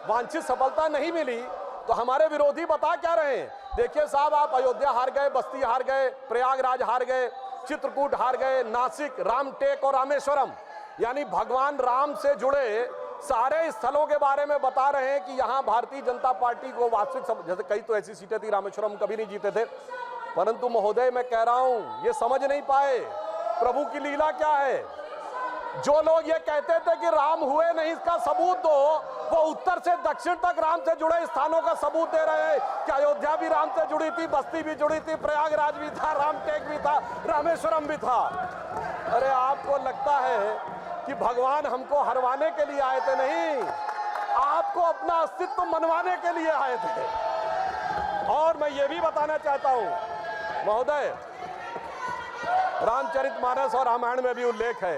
वांछित सफलता नहीं मिली तो हमारे विरोधी बता क्या रहे हैं? देखिए साहब, आप अयोध्या हार गए, बस्ती हार गए, प्रयागराज हार गए, चित्रकूट हार गए, नासिक, रामटेक और रामेश्वरम, यानी भगवान राम से जुड़े सारे स्थलों के बारे में बता रहे हैं कि यहां भारतीय जनता पार्टी को वास्तविक, जैसे कई तो ऐसी सीटें थी, रामेश्वरम कभी नहीं जीते थे, परंतु महोदय मैं कह रहा हूं ये समझ नहीं पाए प्रभु की लीला क्या है। जो लोग ये कहते थे कि राम हुए नहीं, इसका सबूत दो, वो उत्तर से दक्षिण तक राम से जुड़े स्थानों का सबूत दे रहे हैं कि अयोध्या भी राम से जुड़ी थी, बस्ती भी जुड़ी थी, प्रयागराज भी था, रामटेक भी था, रामेश्वरम भी था। अरे आपको लगता है कि भगवान हमको हरवाने के लिए आए थे? नहीं, आपको अपना अस्तित्व मनवाने के लिए आए थे। और मैं ये भी बताना चाहता हूं महोदय, रामचरितमानस और रामायण में भी उल्लेख है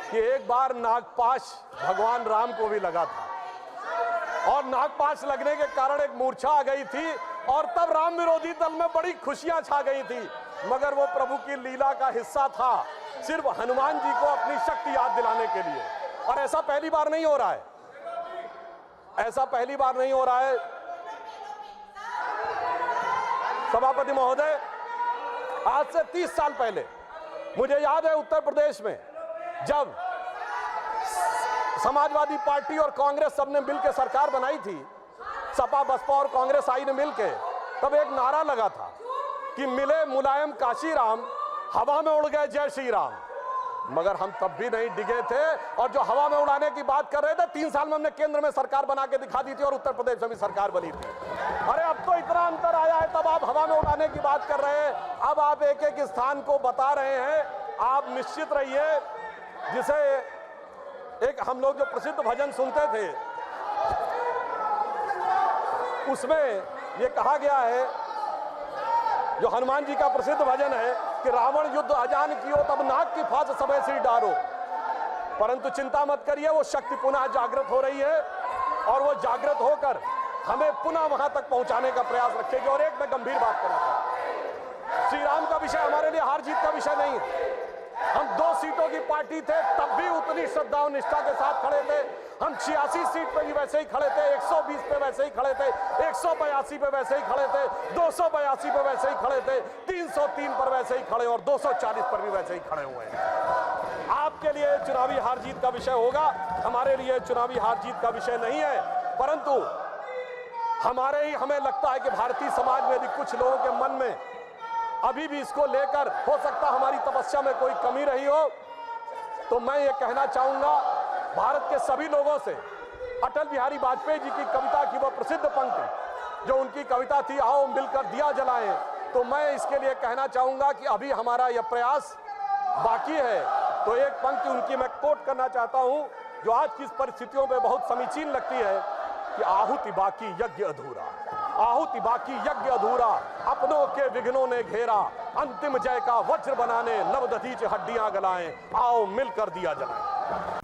कि एक बार नागपाश भगवान राम को भी लगा था और नागपाश लगने के कारण एक मूर्छा आ गई थी और तब राम विरोधी दल में बड़ी खुशियां छा गई थी, मगर वो प्रभु की लीला का हिस्सा था, सिर्फ हनुमान जी को अपनी शक्ति याद दिलाने के लिए। और ऐसा पहली बार नहीं हो रहा है, ऐसा पहली बार नहीं हो रहा है। सभापति महोदय, आज से 30 साल पहले मुझे याद है उत्तर प्रदेश में जब समाजवादी पार्टी और कांग्रेस सबने मिलकर सरकार बनाई थी, सपा बसपा और कांग्रेस आई ने मिलकर, तब एक नारा लगा था कि मिले मुलायम काशीराम, हवा में उड़ गए जय श्री राम। मगर हम तब भी नहीं डिगे थे और जो हवा में उड़ाने की बात कर रहे थे, 3 साल में हमने केंद्र में सरकार बना के दिखा दी थी और उत्तर प्रदेश में भी सरकार बनी थी। अरे अब तो इतना अंतर आया है, तब आप हवा में उड़ाने की बात कर रहे हैं, अब आप एक एक स्थान को बता रहे हैं। आप निश्चित रहिए, जिसे एक हम लोग जो प्रसिद्ध भजन सुनते थे उसमें ये कहा गया है, जो हनुमान जी का प्रसिद्ध भजन है कि रावण युद्ध अजान कियो तब नाग की फांस सबे सिर डारो, परंतु चिंता मत करिए, वो शक्ति पुनः जागृत हो रही है और वो जागृत होकर हमें पुनः वहां तक पहुंचाने का प्रयास रखेगी। और एक मैं गंभीर बात करना चाहता हूं, श्री राम का विषय हमारे लिए हार जीत का विषय नहीं है। हम 2 सीटों की पार्टी थे, तब भी उतनी श्रद्धा और निष्ठा के साथ खड़े थे। हम 86 सीट पे भी वैसे ही खड़े थे, 120 पे वैसे ही खड़े थे, 182 पे वैसे ही खड़े थे, 282 पे वैसे ही खड़े थे, 303 पर वैसे ही खड़े और 240 पर भी वैसे ही खड़े हुए हैं। आपके लिए चुनावी हार जीत का विषय होगा, हमारे लिए चुनावी हार जीत का विषय नहीं है, परंतु हमें लगता है कि भारतीय समाज में भी कुछ लोगों के मन में अभी भी इसको लेकर हो सकता हमारी तपस्या में कोई कमी रही हो। तो मैं ये कहना चाहूंगा भारत के सभी लोगों से, अटल बिहारी वाजपेयी जी की कविता की वो प्रसिद्ध पंक्ति जो उनकी कविता थी, आओ मिलकर दिया जलाएं, तो मैं इसके लिए कहना चाहूंगा कि अभी हमारा यह प्रयास बाकी है। तो एक पंक्ति उनकी मैं कोट करना चाहता हूं जो आज की परिस्थितियों में बहुत समीचीन लगती है कि आहुति बाकी यज्ञ अधूरा, आहुति बाकी यज्ञ अधूरा, अपनों के विघ्नों ने घेरा, अंतिम जय का वज्र बनाने नवदधीच हड्डियां गलाएं, आओ मिलकर दिया जलाएं।